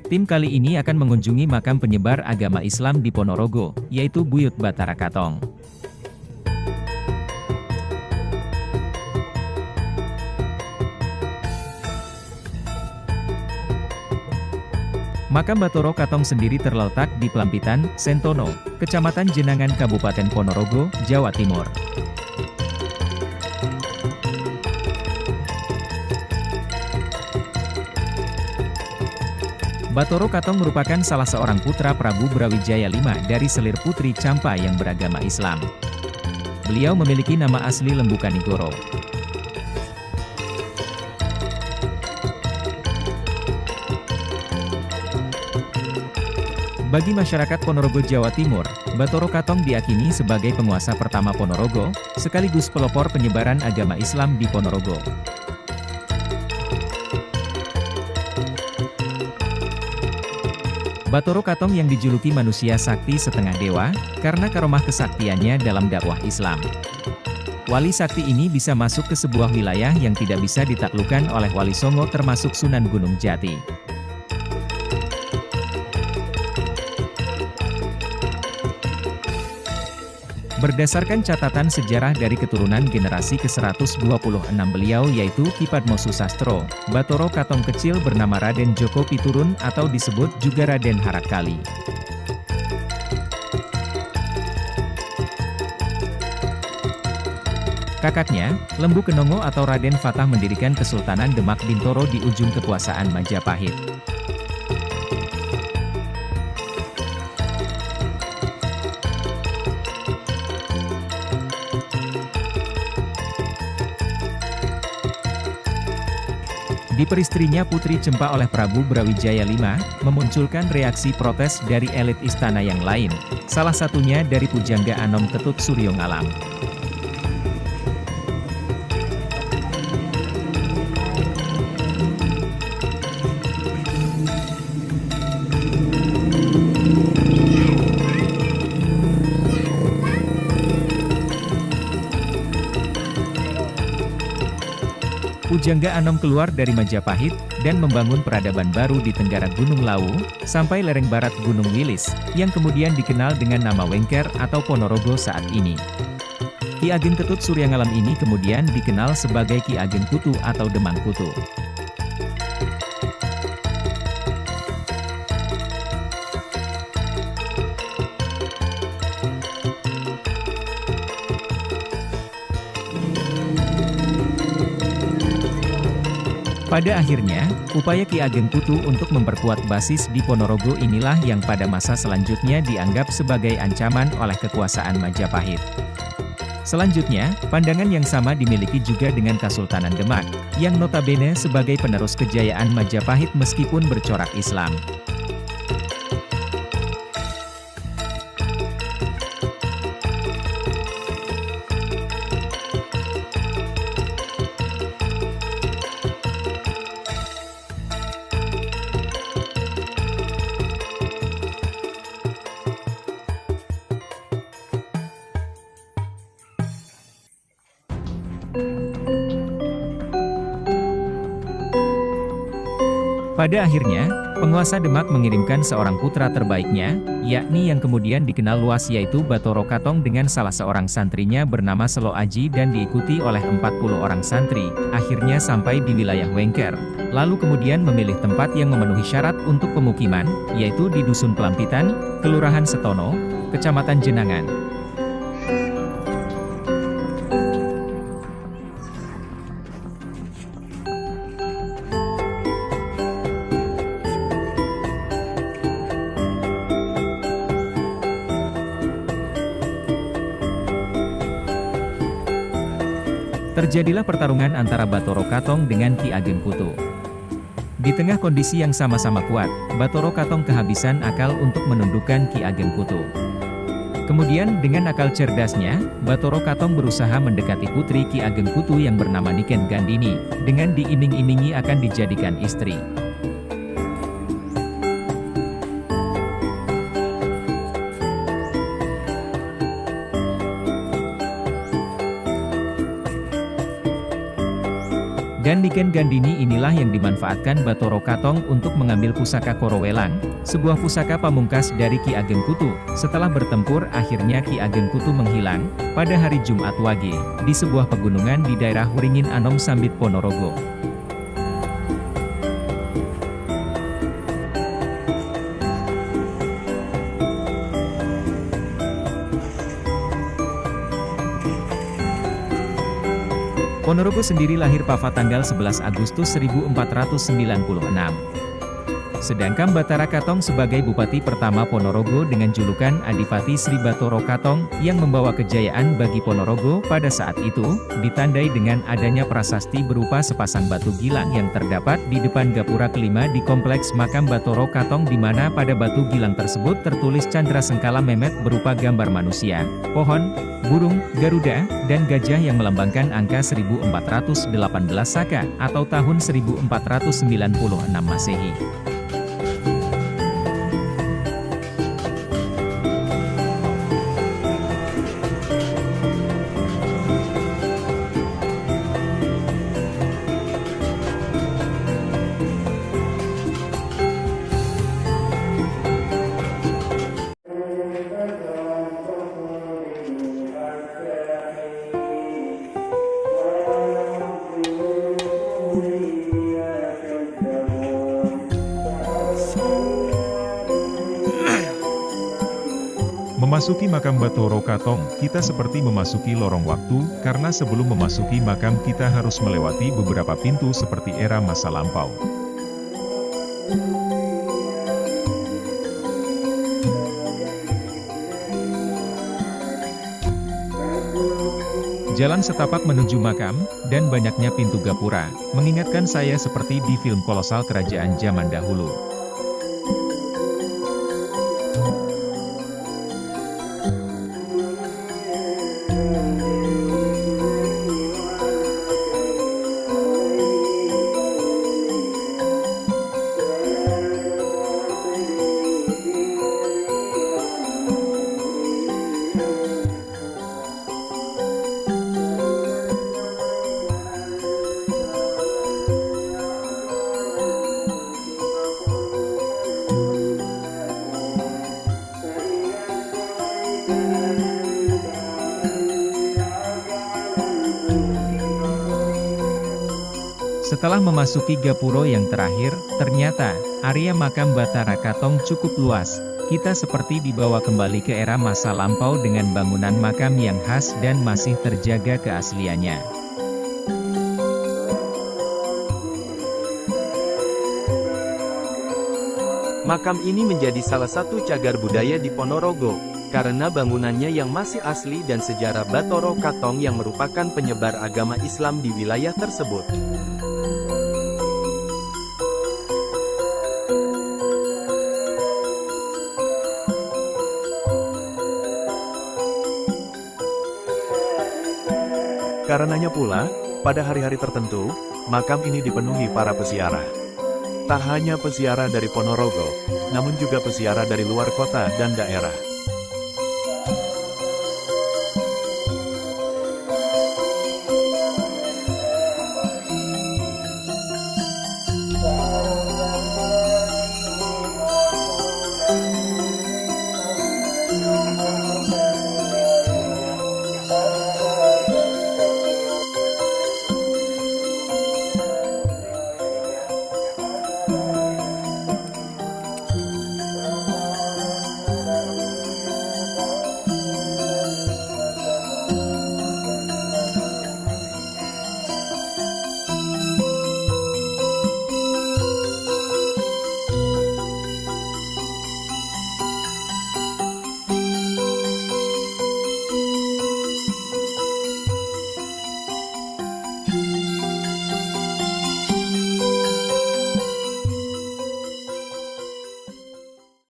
Tim kali ini akan mengunjungi makam penyebar agama Islam di Ponorogo, yaitu Buyut Batara Katong. Makam Batoro Katong sendiri terletak di Pelampitan, Sentono, Kecamatan Jenangan, Kabupaten Ponorogo, Jawa Timur. Batoro Katong merupakan salah seorang putra Prabu Brawijaya V dari selir putri Campa yang beragama Islam. Beliau memiliki nama asli Lembukanigoro. Bagi masyarakat Ponorogo, Jawa Timur, Batoro Katong diyakini sebagai penguasa pertama Ponorogo, sekaligus pelopor penyebaran agama Islam di Ponorogo. Batoro Katong yang dijuluki manusia sakti setengah dewa, karena karomah kesaktiannya dalam dakwah Islam. Wali sakti ini bisa masuk ke sebuah wilayah yang tidak bisa ditaklukkan oleh Wali Songo termasuk Sunan Gunung Jati. Berdasarkan catatan sejarah dari keturunan generasi ke-126 beliau yaitu Ki Padmo Susastro, Batoro Katong kecil bernama Raden Joko Piturun atau disebut juga Raden Harakali. Kakaknya, Lembu Kenongo atau Raden Fatah mendirikan Kesultanan Demak Bintoro di ujung kekuasaan Majapahit. Diperistrinya Putri Cempa oleh Prabu Brawijaya V, memunculkan reaksi protes dari elit istana yang lain, salah satunya dari Pujangga Anom Ketut Suryongalam. Pujangga Anom keluar dari Majapahit, dan membangun peradaban baru di Tenggara Gunung Lawu, sampai lereng barat Gunung Wilis, yang kemudian dikenal dengan nama Wengker atau Ponorogo saat ini. Ki Ageng Ketut Suryongalam ini kemudian dikenal sebagai Ki Ageng Kutu atau Demang Kutu. Pada akhirnya, upaya Ki Ageng Kutu untuk memperkuat basis di Ponorogo inilah yang pada masa selanjutnya dianggap sebagai ancaman oleh kekuasaan Majapahit. Selanjutnya, pandangan yang sama dimiliki juga dengan Kasultanan Demak, yang notabene sebagai penerus kejayaan Majapahit meskipun bercorak Islam. Pada akhirnya, penguasa Demak mengirimkan seorang putra terbaiknya, yakni yang kemudian dikenal luas yaitu Batoro Katong dengan salah seorang santrinya bernama Selo Aji dan diikuti oleh 40 orang santri, akhirnya sampai di wilayah Wengker, lalu kemudian memilih tempat yang memenuhi syarat untuk pemukiman, yaitu di Dusun Pelampitan, Kelurahan Setono, Kecamatan Jenangan. Terjadilah pertarungan antara Batoro Katong dengan Ki Ageng Kutu. Di tengah kondisi yang sama-sama kuat, Batoro Katong kehabisan akal untuk menundukkan Ki Ageng Kutu. Kemudian dengan akal cerdasnya, Batoro Katong berusaha mendekati putri Ki Ageng Kutu yang bernama Niken Gandini, dengan diiming-imingi akan dijadikan istri. Dan Niken Gandini inilah yang dimanfaatkan Bathara Katong untuk mengambil pusaka Korowelang, sebuah pusaka pamungkas dari Ki Ageng Kutu. Setelah bertempur akhirnya Ki Ageng Kutu menghilang, pada hari Jumat Wage, di sebuah pegunungan di daerah Huringin Anom Sambit Ponorogo. Ponorogo sendiri lahir Pava tanggal 11 Agustus 1496. Sedangkan Bathara Katong sebagai Bupati pertama Ponorogo dengan julukan Adipati Sri Bathara Katong yang membawa kejayaan bagi Ponorogo pada saat itu, ditandai dengan adanya prasasti berupa sepasang batu gilang yang terdapat di depan gapura kelima di kompleks makam Bathara Katong, di mana pada batu gilang tersebut tertulis candra sengkala Mehmet berupa gambar manusia, pohon, burung, garuda, dan gajah yang melambangkan angka 1418 Saka atau tahun 1496 Masehi. Memasuki makam Bathara Katong, kita seperti memasuki lorong waktu, karena sebelum memasuki makam kita harus melewati beberapa pintu seperti era masa lampau. Jalan setapak menuju makam, dan banyaknya pintu gapura, mengingatkan saya seperti di film kolosal kerajaan zaman dahulu. Setelah memasuki gapuro yang terakhir, ternyata, area makam Bathara Katong cukup luas. Kita seperti dibawa kembali ke era masa lampau dengan bangunan makam yang khas dan masih terjaga keasliannya. Makam ini menjadi salah satu cagar budaya di Ponorogo, karena bangunannya yang masih asli dan sejarah Bathara Katong yang merupakan penyebar agama Islam di wilayah tersebut. Karenanya pula, pada hari-hari tertentu, makam ini dipenuhi para peziarah. Tak hanya peziarah dari Ponorogo, namun juga peziarah dari luar kota dan daerah.